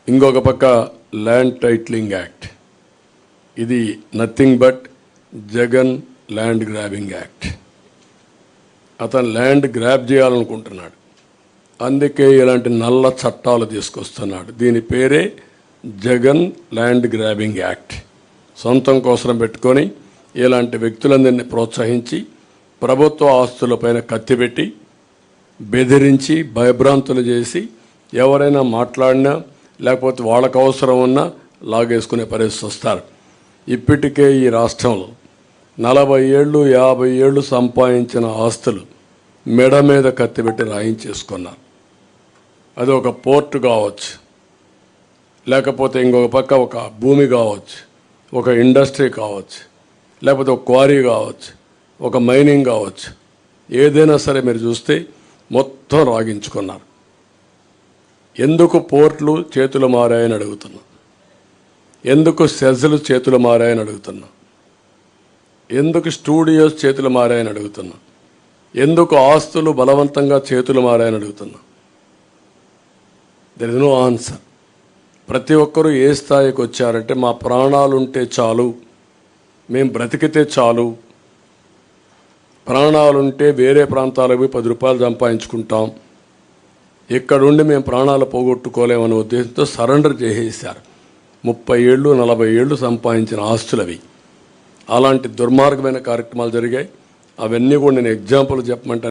ఇంకొక పక్క land titling act. ఇది nothing but Jagan land grabbing act. అతను ల్యాండ్ గ్రాబ్ చేయాలనుకుంటున్నాడు, అందుకే ఇలాంటి నల్ల చట్టాలు తీసుకొస్తున్నాడు. దీని పేరే జగన్ ల్యాండ్ గ్రాబింగ్ యాక్ట్. సొంతం కోసం పెట్టుకొని ఇలాంటి వ్యక్తులందరినీ ప్రోత్సహించి ప్రభుత్వ ఆస్తులపైన కత్తిపెట్టి బెదిరించి భయభ్రాంతులు చేసి ఎవరైనా మాట్లాడినా లేకపోతే వాళ్ళకు అవసరం ఉన్నా లాగేసుకునే పరిస్థితి వస్తారు. ఇప్పటికే ఈ రాష్ట్రంలో 40 ఏళ్ళు 50 ఏళ్ళు సంపాదించిన ఆస్తులు మెడ మీద కత్తిపెట్టి రాయించేసుకున్నారు. అది ఒక పోర్టు కావచ్చు, లేకపోతే ఇంకొక పక్క ఒక భూమి కావచ్చు, ఒక ఇండస్ట్రీ కావచ్చు, లేకపోతే ఒక క్వారీ కావచ్చు, ఒక మైనింగ్ కావచ్చు, ఏదైనా సరే మీరు చూస్తే మొత్తం రాగించుకున్నారు. ఎందుకు పోర్ట్లు చేతులు మారాయని అడుగుతున్నా, ఎందుకు సెజ్లు చేతులు మారాయని అడుగుతున్నా, ఎందుకు స్టూడియోస్ చేతులు మారాయని అడుగుతున్నా, ఎందుకు ఆస్తులు బలవంతంగా చేతులు మారాయని అడుగుతున్నా. There is no answer. ప్రతి ఒక్కరూ ఏ స్థాయికి వచ్చారంటే మా ప్రాణాలుంటే చాలు, మేము బ్రతికితే చాలు, ప్రాణాలుంటే వేరే ప్రాంతాలకు పోయి 10 రూపాయలు సంపాదించుకుంటాం, ఇక్కడుండి మేము ప్రాణాలు పోగొట్టుకోలేమనే ఉద్దేశంతో సరెండర్ చేసేసారు. 30 ఏళ్ళు 40 ఏళ్ళు సంపాదించిన ఆస్తులవి. అలాంటి దుర్మార్గమైన కార్యక్రమాలు జరిగాయి. అవన్నీ కూడా నేను ఎగ్జాంపుల్ చెప్పమంటే